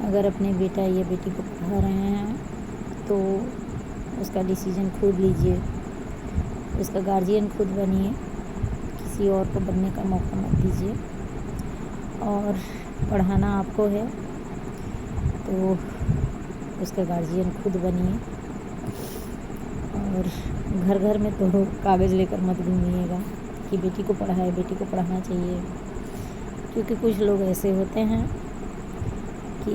अगर अपने बेटा या बेटी को पढ़ा रहे हैं तो उसका डिसीज़न खुद लीजिए, उसका गार्जियन खुद बनिए, किसी और को बनने का मौका मत दीजिए। और पढ़ाना आपको है तो उसका गार्जियन खुद बनिए। और घर घर में तो कागज़ लेकर मत घूमिएगा कि बेटी को पढ़ाए, बेटी को पढ़ाना चाहिए, क्योंकि कुछ लोग ऐसे होते हैं कि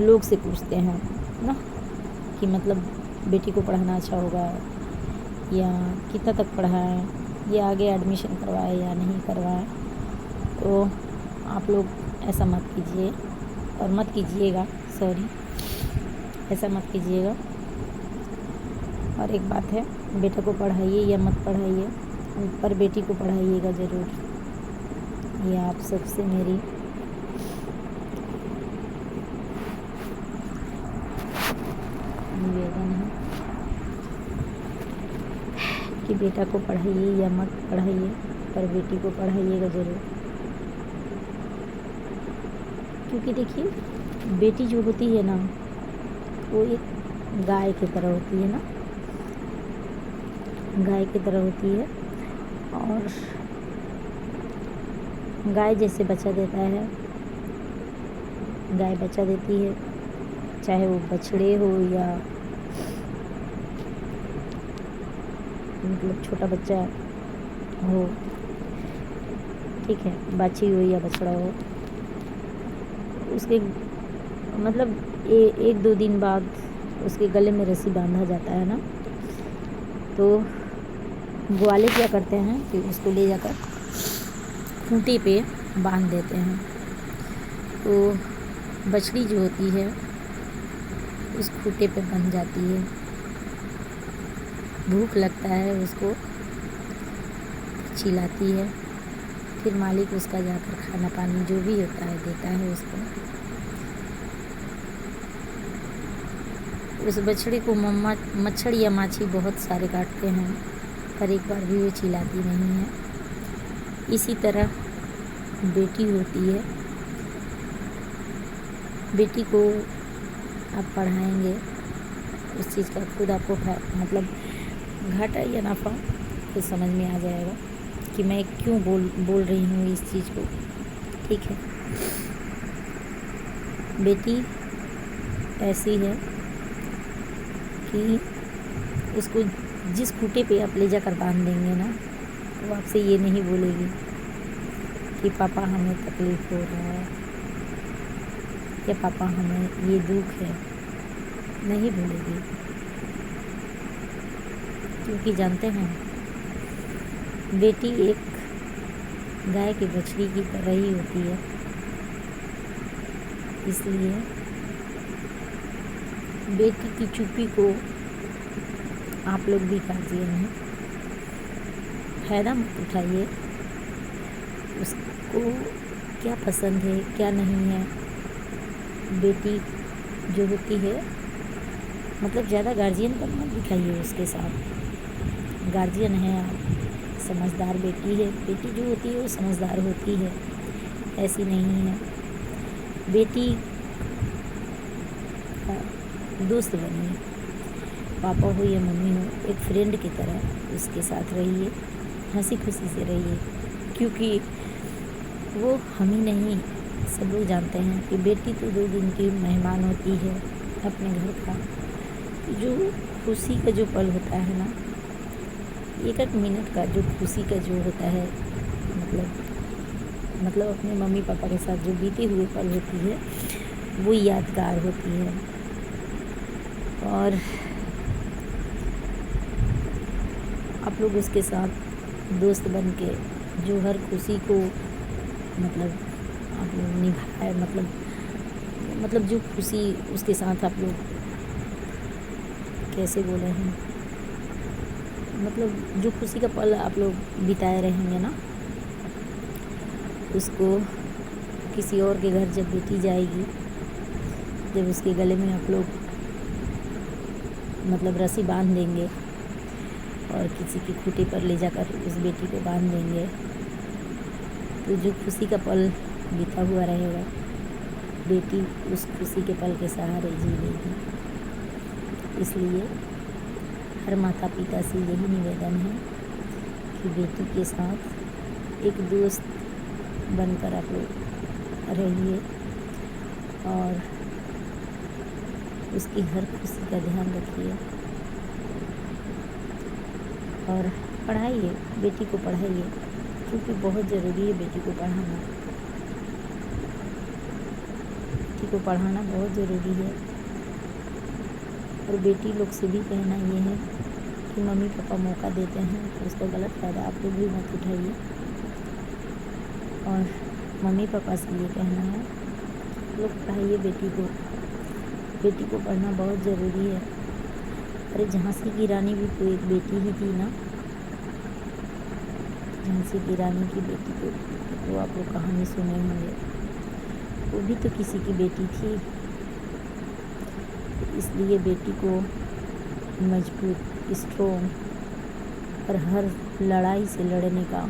लोग से पूछते हैं ना कि मतलब बेटी को पढ़ाना अच्छा होगा या कितना तक पढ़ाएं या आगे एडमिशन करवाएं या नहीं करवाएं। तो आप लोग ऐसा मत कीजिए और मत कीजिएगा, ऐसा मत कीजिएगा। और एक बात है, बेटा को पढ़ाइए या मत पढ़ाइए, पर बेटी को पढ़ाइएगा ज़रूर, ये आप सबसे मेरी निवेदन है कि बेटा को पढ़ाइए या मत पढ़ाइए, पर बेटी को पढ़ाइएगा ज़रूर। क्योंकि देखिए, बेटी जो होती है ना, वो एक गाय की तरह होती है ना, गाय की तरह होती है। और गाय जैसे बच्चा देता है, गाय बच्चा देती है, चाहे वो बछड़े हो या मतलब छोटा बच्चा हो, ठीक है, बाछी हो या बछड़ा हो, उसके मतलब एक दो दिन बाद उसके गले में रस्सी बांधा जाता है ना। तो ग्वाले क्या करते हैं कि उसको ले जाकर खूंटे पे बांध देते हैं। तो बछड़ी जो होती है उस खूंटे पे बंध जाती है, भूख लगता है उसको, चिल्लाती है, फिर मालिक उसका जाकर खाना पानी जो भी होता है देता है उसको। उस बछड़ी को मच्छर या माछी बहुत सारे काटते हैं, पर एक बार भी वो चिल्लाती नहीं है। इसी तरह बेटी होती है, बेटी को आप पढ़ाएंगे, उस चीज़ का खुद आपको मतलब घाटा या नफ़ा खुद समझ में आ जाएगा कि मैं क्यों बोल रही हूँ इस चीज़ को, ठीक है। बेटी ऐसी है कि उसको जिस खूंटे पे आप ले जाकर बांध देंगे ना, वो आपसे ये नहीं बोलेगी कि पापा हमें तकलीफ़ हो रहा है या पापा हमें ये दुख है, नहीं बोलेगी। क्योंकि जानते हैं, बेटी एक गाय की बछड़ी की तरह ही होती है। इसलिए बेटी की चुप्पी को आप लोग भी गार्जियन हैं, फ़ायदा मत उठाइए। उसको क्या पसंद है क्या नहीं है, बेटी जो होती है मतलब ज़्यादा गार्जियन पर मत दिखाइए उसके साथ। गार्जियन है आप, समझदार बेटी है, बेटी जो होती है वो समझदार होती है, ऐसी नहीं है। बेटी दोस्त बनिए, पापा हो या मम्मी हो, एक फ्रेंड की तरह उसके साथ रहिए, हंसी खुशी से रहिए। क्योंकि वो हम ही नहीं, सब लोग जानते हैं कि बेटी तो 2 दिन की मेहमान होती है अपने घर का। जो खुशी का जो पल होता है ना, एक मिनट का जो खुशी का जो होता है, मतलब अपने मम्मी पापा के साथ जो बीते हुए पल होती है, वो यादगार होती है। और आप लोग उसके साथ दोस्त बन के जो हर खुशी को मतलब आप लोग निभाए, मतलब जो खुशी उसके साथ आप लोग कैसे बोले हैं, मतलब जो खुशी का पल आप लोग बिताए रहेंगे ना, उसको किसी और के घर जब बेटी जाएगी, जब उसके गले में आप लोग मतलब रस्सी बांध देंगे और किसी की खूंटी पर ले जाकर उस बेटी को बांध देंगे, तो जो खुशी का पल बीता हुआ रहेगा बेटी उस खुशी के पल के सहारे जी लेगी। इसलिए हर माता पिता से यही निवेदन है कि बेटी के साथ एक दोस्त बनकर आप लोग रहिए और उसकी हर खुशी का ध्यान रखिए और पढ़ाइए, बेटी को पढ़ाइए, क्योंकि बहुत ज़रूरी है बेटी को पढ़ाना। बेटी को पढ़ाना बहुत ज़रूरी है। और बेटी लोग से भी कहना ये है कि मम्मी पापा मौका देते हैं तो उसका गलत फ़ायदा आप लोग भी मत उठाइए। और मम्मी पापा से ये कहना है लोग पढ़ाइए बेटी को, बेटी को पढ़ना बहुत ज़रूरी है। अरे झांसी की रानी भी तो एक बेटी ही थी ना, झांसी की रानी की बेटी को तो आप लोग कहानी सुने होंगे, वो भी तो किसी की बेटी थी। इसलिए बेटी को मजबूत, स्ट्रॉन्ग और हर लड़ाई से लड़ने का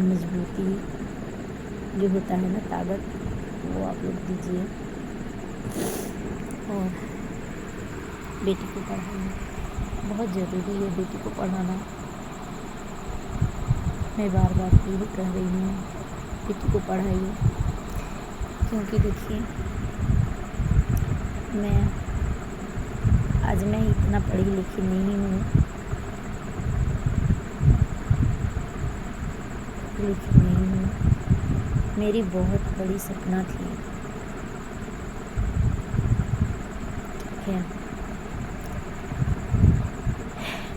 मजबूती जो होता है ना, ताकत, वो आप लोग दीजिए और बेटी को पढ़ाइए। बहुत ज़रूरी है बेटी को पढ़ाना। मैं बार बार यही कह रही हूँ, बेटी को पढ़ाइए, क्योंकि देखिए मैं इतना पढ़ी लिखी नहीं हूँ, मेरी बहुत बड़ी सपना थी, ठीक है,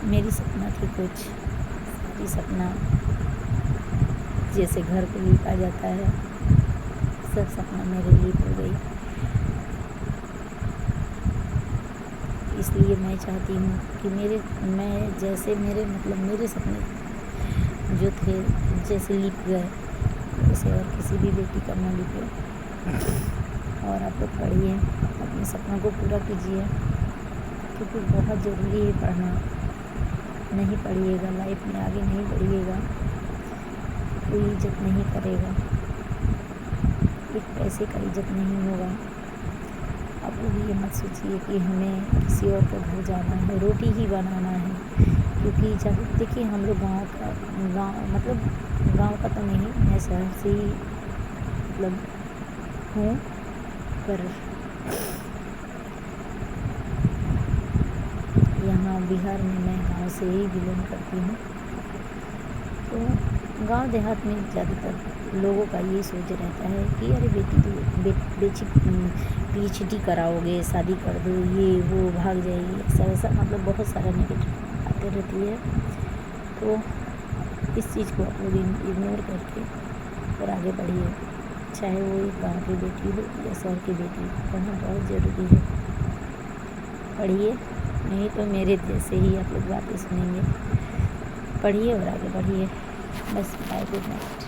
मेरी सपना थी कुछ, सारी सपना जैसे घर को लीपा जाता है, सब सपना मेरे लीप हो गई। इसलिए मैं चाहती हूँ कि मेरे सपने जो थे जैसे लीप गए, वैसे और किसी भी बेटी का ना लिखे। और आप लोग पढ़िए, अपने सपनों को पूरा कीजिए, क्योंकि बहुत ज़रूरी है पढ़ना। नहीं पढ़िएगा, लाइफ में आगे नहीं बढ़िएगा, कोई इज्जत नहीं करेगा, एक पैसे का इज्जत नहीं होगा। आप लोग ये मत सोचिए कि हमें किसी और का घर जाना है, रोटी ही बनाना है, क्योंकि जब देखिए हम लोग गांव का तो नहीं, मैं शहर से ही मतलब हूँ, पर यहाँ बिहार में मैं गांव से ही बिलोंग करती हूँ। तो गांव देहात में ज़्यादातर लोगों का ये सोच रहता है कि अरे बेटी तो PhD कराओगे, शादी कर दो, ये वो, भाग जाएगी, ऐसा मतलब बहुत सारा नेगेटिव बातें रहती है। तो इस चीज़ को आप लोग इग्नोर करके और आगे बढ़िए, चाहे वो एक गाँव की बेटी हो या शहर की बेटी, पढ़ना बहुत ज़रूरी है। पढ़िए, नहीं तो मेरे जैसे ही आप लोग बातें सुनेंगे। पढ़िए और आगे बढ़िए। बस बाय, गुड नाइट।